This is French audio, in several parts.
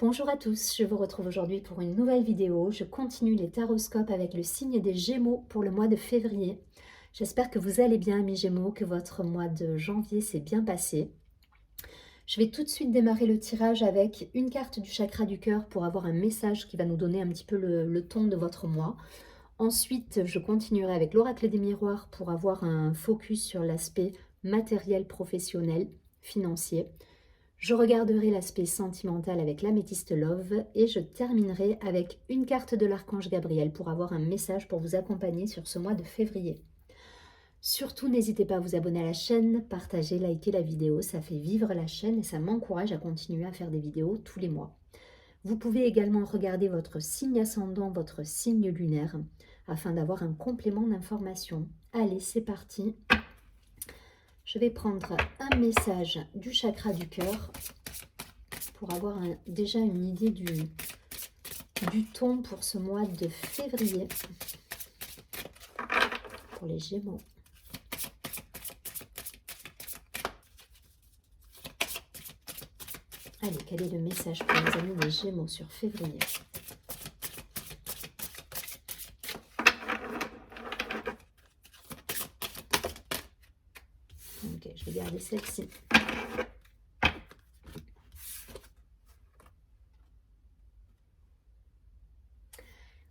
Bonjour à tous, je vous retrouve aujourd'hui pour une nouvelle vidéo. Je continue les taroscopes avec le signe des Gémeaux pour le mois de février. J'espère que vous allez bien, amis Gémeaux, que votre mois de janvier s'est bien passé. Je vais tout de suite démarrer le tirage avec une carte du chakra du cœur pour avoir un message qui va nous donner un petit peu le ton de votre mois. Ensuite, je continuerai avec l'oracle des miroirs pour avoir un focus sur l'aspect matériel, professionnel, financier. Je regarderai l'aspect sentimental avec l'améthyste Love et je terminerai avec une carte de l'archange Gabriel pour avoir un message pour vous accompagner sur ce mois de février. Surtout, n'hésitez pas à vous abonner à la chaîne, partager, liker la vidéo, ça fait vivre la chaîne et ça m'encourage à continuer à faire des vidéos tous les mois. Vous pouvez également regarder votre signe ascendant, votre signe lunaire, afin d'avoir un complément d'information. Allez, c'est parti. Je vais prendre un message du chakra du cœur pour avoir déjà une idée du ton pour ce mois de février pour les Gémeaux. Allez, quel est le message pour les amis des Gémeaux sur février? Ok, je vais garder celle-ci.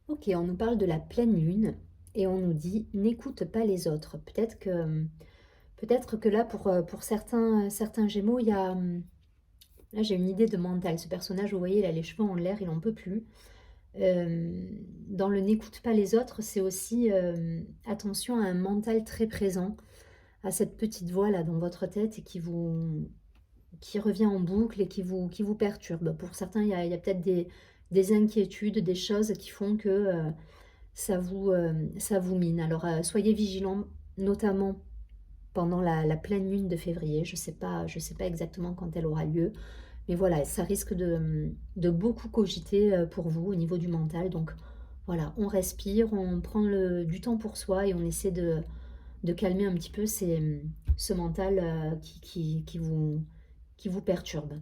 Ok, on nous parle de la pleine lune et on nous dit n'écoute pas les autres. Peut-être que là, pour certains Gémeaux, il y a... Là, j'ai une idée de mental. Ce personnage, vous voyez, il a les cheveux en l'air, il n'en peut plus. Dans le n'écoute pas les autres, c'est aussi attention à un mental très présent, à cette petite voix là dans votre tête et qui revient en boucle et qui vous perturbe. Pour certains, il y a peut-être des inquiétudes, des choses qui font que ça vous mine. Alors, soyez vigilants, notamment pendant la pleine lune de février. Je sais pas exactement quand elle aura lieu. Mais voilà, ça risque de beaucoup cogiter pour vous au niveau du mental. Donc voilà, on respire, on prend du temps pour soi et on essaie de calmer un petit peu ce mental qui vous perturbe.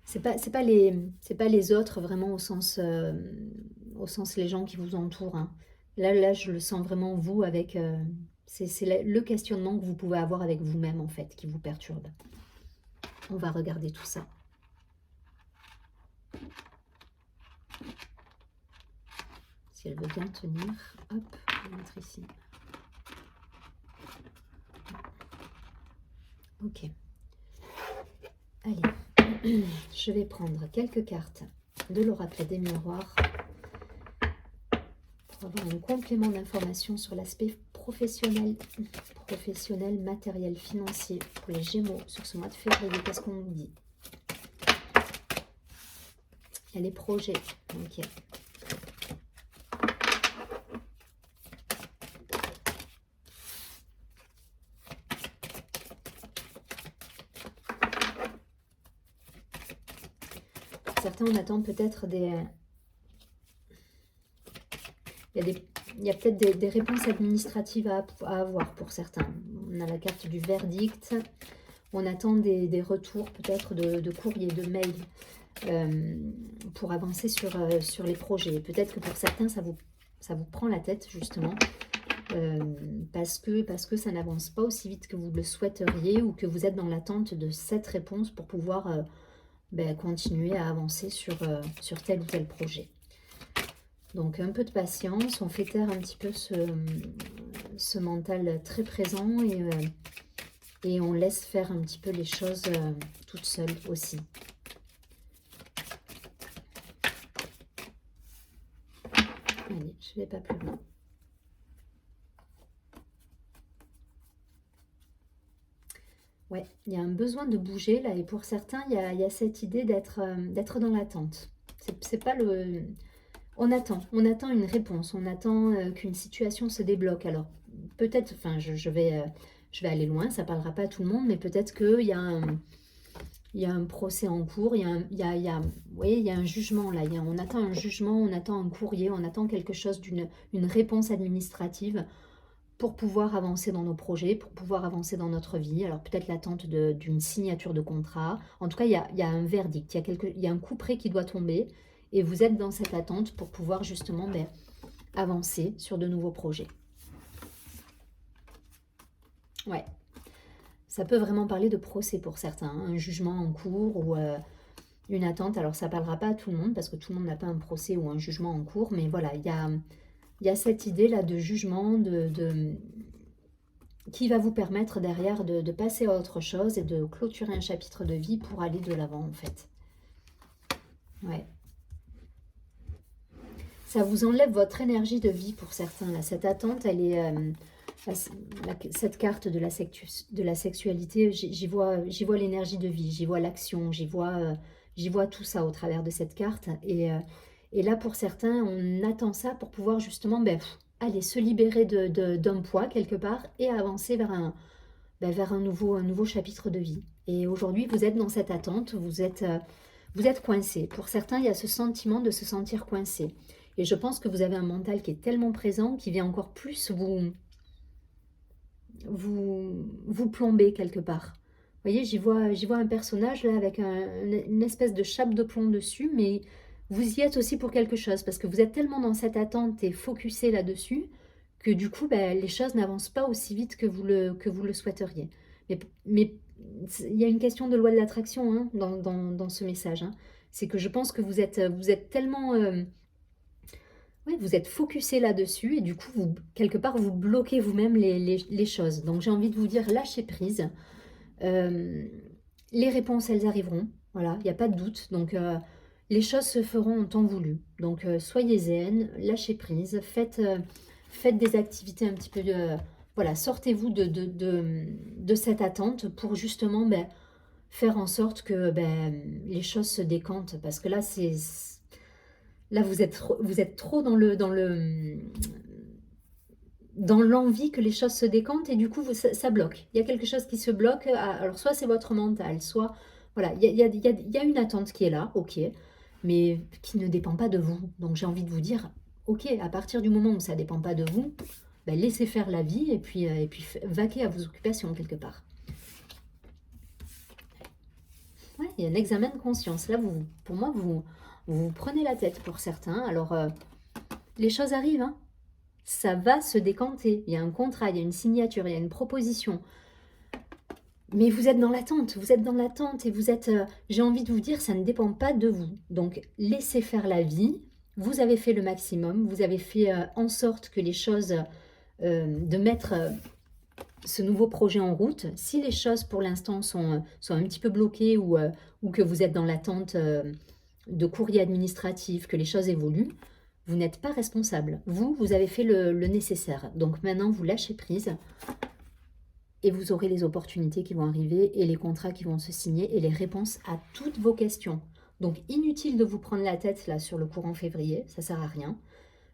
C'est pas les autres vraiment au sens les gens qui vous entourent, hein. Là, je le sens vraiment vous avec... c'est le questionnement que vous pouvez avoir avec vous-même en fait, qui vous perturbe. On va regarder tout ça. Si elle veut bien tenir, hop, on va mettre ici. Ok. Allez, je vais prendre quelques cartes de l'oracle des miroirs pour avoir un complément d'information sur l'aspect professionnel, matériel, financier pour les Gémeaux sur ce mois de février. Qu'est-ce qu'on nous dit? Il y a les projets. Ok. Certains, on attend peut-être il y a peut-être des réponses administratives à avoir pour certains. On a la carte du verdict. On attend des retours peut-être de courrier, de mail pour avancer sur les projets. Peut-être que pour certains, ça vous prend la tête justement parce que ça n'avance pas aussi vite que vous le souhaiteriez ou que vous êtes dans l'attente de cette réponse pour pouvoir continuer à avancer sur tel ou tel projet. Donc un peu de patience, on fait taire un petit peu ce mental très présent et on laisse faire un petit peu les choses toutes seules aussi. Allez, je ne vais pas plus loin. Ouais, il y a un besoin de bouger là et pour certains, il y a cette idée d'être dans l'attente. C'est pas le... On attend une réponse, on attend qu'une situation se débloque. Alors peut-être, enfin je vais aller loin, ça parlera pas à tout le monde, mais peut-être qu'il y a un procès en cours, vous voyez, il y a un jugement là, on attend un jugement, on attend un courrier, on attend quelque chose une réponse administrative pour pouvoir avancer dans nos projets, pour pouvoir avancer dans notre vie. Alors peut-être l'attente d'une signature de contrat. En tout cas, il y a un verdict, il y a un coup près qui doit tomber et vous êtes dans cette attente pour pouvoir justement avancer sur de nouveaux projets. Ouais, ça peut vraiment parler de procès pour certains, hein, un jugement en cours ou une attente. Alors ça ne parlera pas à tout le monde parce que tout le monde n'a pas un procès ou un jugement en cours, mais voilà, il y a cette idée-là de jugement, qui va vous permettre derrière de passer à autre chose et de clôturer un chapitre de vie pour aller de l'avant en fait. Ouais. Ça vous enlève votre énergie de vie pour certains. Là. Cette attente, elle est... cette carte de la sexualité, j'y vois l'énergie de vie, j'y vois l'action, j'y vois tout ça au travers de cette carte. Et là, pour certains, on attend ça pour pouvoir justement aller se libérer d'un poids quelque part et avancer vers un nouveau chapitre de vie. Et aujourd'hui, vous êtes dans cette attente, vous êtes coincé. Pour certains, il y a ce sentiment de se sentir coincé. Et je pense que vous avez un mental qui est tellement présent, qui vient encore plus vous plomber quelque part. Vous voyez, j'y vois un personnage là avec une espèce de chape de plomb dessus, mais vous y êtes aussi pour quelque chose, parce que vous êtes tellement dans cette attente et focusé là-dessus, que du coup, les choses n'avancent pas aussi vite que vous le souhaiteriez. Mais il y a une question de loi de l'attraction hein, dans ce message. Hein. C'est que je pense que vous êtes tellement... ouais, vous êtes focusé là-dessus et du coup, quelque part, vous bloquez vous-même les choses. Donc, j'ai envie de vous dire, lâchez prise. Les réponses, elles arriveront. Voilà, il n'y a pas de doute. Donc, les choses se feront en temps voulu. Donc, soyez zen, lâchez prise, faites des activités un petit peu de... Voilà, sortez-vous de cette attente pour justement faire en sorte que les choses se décantent. Parce que là, là, vous êtes trop dans l'envie que les choses se décantent et du coup, ça bloque. Il y a quelque chose qui se bloque. Alors, soit c'est votre mental, soit... Voilà, il y a une attente qui est là, ok, mais qui ne dépend pas de vous. Donc, j'ai envie de vous dire, ok, à partir du moment où ça ne dépend pas de vous, laissez faire la vie et puis vaquez à vos occupations quelque part. Ouais, il y a un examen de conscience. Là, pour moi, vous prenez la tête pour certains. Alors, les choses arrivent, hein. Ça va se décanter. Il y a un contrat, il y a une signature, il y a une proposition. Mais vous êtes dans l'attente, et vous êtes... j'ai envie de vous dire, ça ne dépend pas de vous. Donc, laissez faire la vie. Vous avez fait le maximum. Vous avez fait en sorte que les choses... de mettre ce nouveau projet en route. Si les choses, pour l'instant, sont un petit peu bloquées ou que vous êtes dans l'attente de courrier administratif, que les choses évoluent, vous n'êtes pas responsable. Vous avez fait le nécessaire. Donc maintenant, vous lâchez prise et vous aurez les opportunités qui vont arriver et les contrats qui vont se signer et les réponses à toutes vos questions. Donc inutile de vous prendre la tête là sur le courant février, ça sert à rien.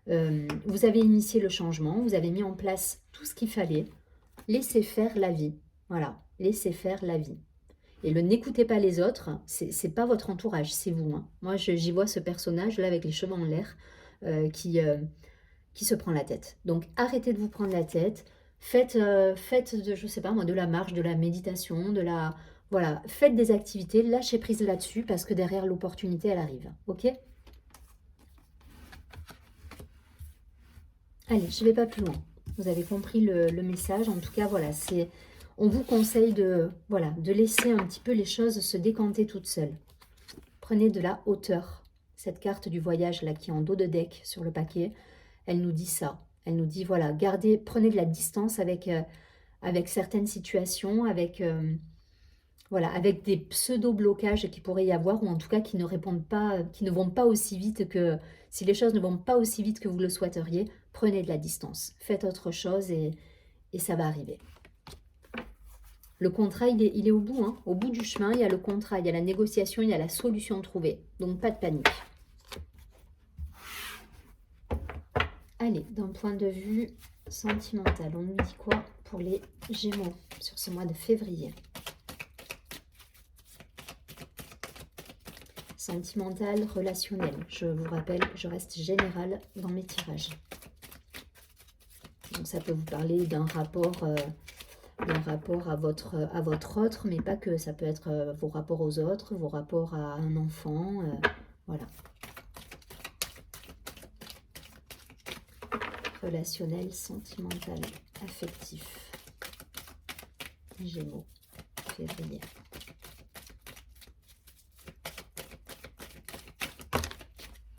Vous avez initié le changement, vous avez mis en place tout ce qu'il fallait. Laissez faire la vie. Voilà, laissez faire la vie. Et le n'écoutez pas les autres, c'est pas votre entourage, c'est vous. Hein. Moi, j'y vois ce personnage là avec les cheveux en l'air qui se prend la tête. Donc, arrêtez de vous prendre la tête. Faites de, je sais pas moi, de la marche, de la méditation, voilà, faites des activités, lâchez prise là-dessus parce que derrière l'opportunité, elle arrive. Ok ? Allez, je ne vais pas plus loin. Vous avez compris le message. En tout cas, voilà, on vous conseille de laisser un petit peu les choses se décanter toutes seules. Prenez de la hauteur. Cette carte du voyage là qui est en dos de deck sur le paquet, elle nous dit ça. Elle nous dit, voilà, prenez de la distance avec certaines situations, avec des pseudo-blocages qui pourraient y avoir, ou en tout cas qui ne vont pas aussi vite que... Si les choses ne vont pas aussi vite que vous le souhaiteriez, prenez de la distance. Faites autre chose et ça va arriver. Le contrat, il est au bout. Hein. Au bout du chemin, il y a le contrat, il y a la négociation, il y a la solution trouvée. Donc, pas de panique. Allez, d'un point de vue sentimental, on nous dit quoi pour les Gémeaux sur ce mois de février? Sentimental, relationnel. Je vous rappelle, je reste générale dans mes tirages. Donc ça peut vous parler d'un rapport à votre autre, mais pas que. Ça peut être vos rapports aux autres, vos rapports à un enfant, voilà. Relationnel, sentimental, affectif. Gémeaux, février.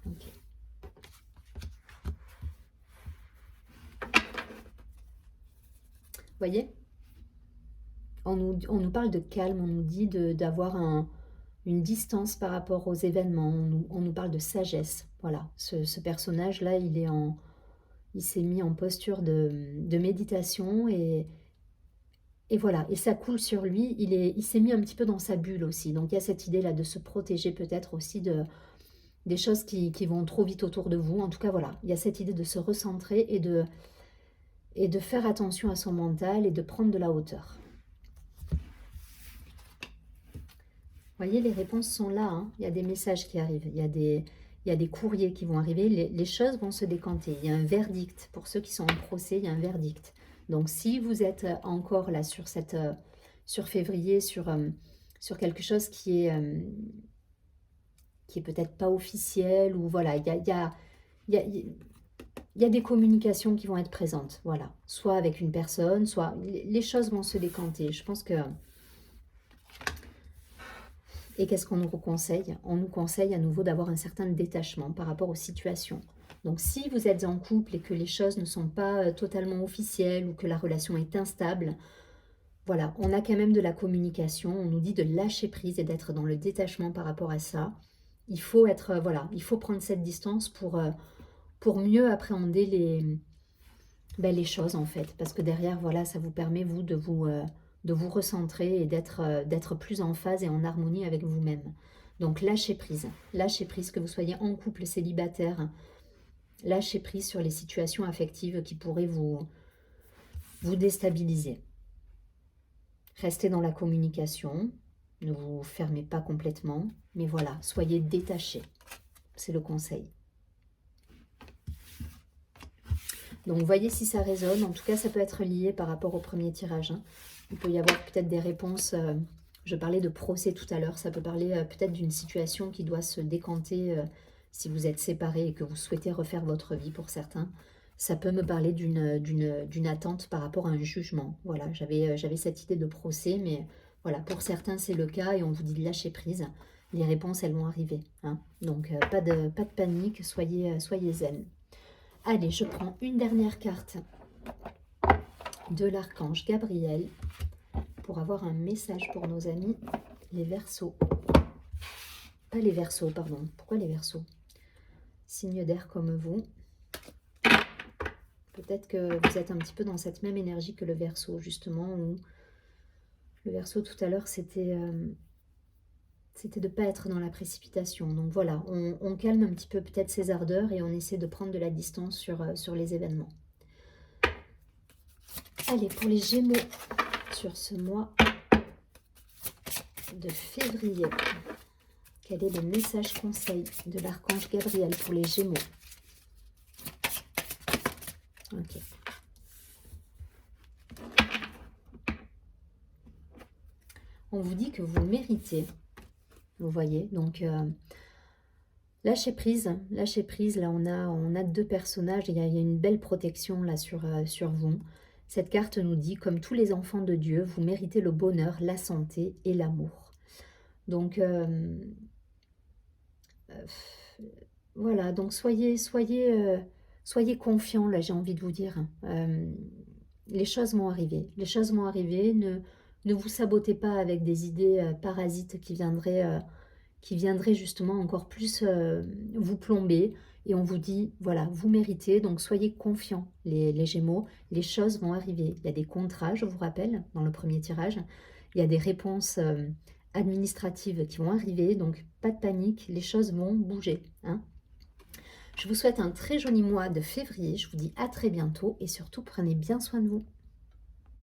Ok. Voyez, on nous parle de calme, on nous dit d'avoir une distance par rapport aux événements, on nous parle de sagesse. Voilà, ce personnage-là, il s'est mis en posture de méditation et voilà, et ça coule sur lui, il s'est mis un petit peu dans sa bulle aussi. Donc il y a cette idée-là de se protéger peut-être aussi des choses qui vont trop vite autour de vous. En tout cas, voilà, il y a cette idée de se recentrer et de faire attention à son mental et de prendre de la hauteur. Vous voyez, les réponses sont là, hein. Il y a des messages qui arrivent, il y a des courriers qui vont arriver, les choses vont se décanter. Il y a un verdict, pour ceux qui sont en procès, il y a un verdict. Donc si vous êtes encore là sur février, sur quelque chose qui est peut-être pas officiel, ou voilà, il y a des communications qui vont être présentes, voilà. Soit avec une personne, soit les choses vont se décanter. Je pense que... Et qu'est-ce qu'on nous conseille? On nous conseille à nouveau d'avoir un certain détachement par rapport aux situations. Donc si vous êtes en couple et que les choses ne sont pas totalement officielles ou que la relation est instable, voilà, on a quand même de la communication. On nous dit de lâcher prise et d'être dans le détachement par rapport à ça. Il faut être, voilà, il faut prendre cette distance pour mieux appréhender les choses en fait. Parce que derrière, voilà, ça vous permet, vous, de vous recentrer et d'être plus en phase et en harmonie avec vous-même. Donc lâchez prise, que vous soyez en couple, célibataire, lâchez prise sur les situations affectives qui pourraient vous déstabiliser. Restez dans la communication, ne vous fermez pas complètement, mais voilà, soyez détachés, c'est le conseil. Donc voyez si ça résonne, en tout cas ça peut être lié par rapport au premier tirage, hein. Il peut y avoir peut-être des réponses, je parlais de procès tout à l'heure, ça peut parler peut-être d'une situation qui doit se décanter si vous êtes séparés et que vous souhaitez refaire votre vie pour certains. Ça peut me parler d'une attente par rapport à un jugement. Voilà, j'avais cette idée de procès, mais voilà, pour certains c'est le cas et on vous dit de lâcher prise. Les réponses, elles vont arriver, hein. Donc pas de panique, soyez zen. Allez, je prends une dernière carte de l'archange Gabriel pour avoir un message pour nos amis les Verseaux. Pas les Verseaux, pardon. Pourquoi les Verseaux? Signe d'air comme vous. Peut-être que vous êtes un petit peu dans cette même énergie que le Verseau, justement, où le Verseau tout à l'heure, c'était de ne pas être dans la précipitation. Donc voilà, on calme un petit peu peut-être ses ardeurs et on essaie de prendre de la distance sur les événements. Allez, pour les Gémeaux, sur ce mois de février, quel est le message conseil de l'archange Gabriel pour les Gémeaux? Ok. On vous dit que vous méritez, vous voyez, donc lâchez prise, là on a deux personnages, il y a une belle protection là sur vous. Cette carte nous dit, comme tous les enfants de Dieu, vous méritez le bonheur, la santé et l'amour. Donc voilà, donc soyez confiants, là j'ai envie de vous dire. Les choses vont arriver, ne vous sabotez pas avec des idées parasites qui viendraient justement encore plus vous plomber. Et on vous dit, voilà, vous méritez, donc soyez confiants, les Gémeaux, les choses vont arriver. Il y a des contrats, je vous rappelle, dans le premier tirage, il y a des réponses administratives qui vont arriver, donc pas de panique, les choses vont bouger, hein. Je vous souhaite un très joli mois de février, je vous dis à très bientôt et surtout prenez bien soin de vous.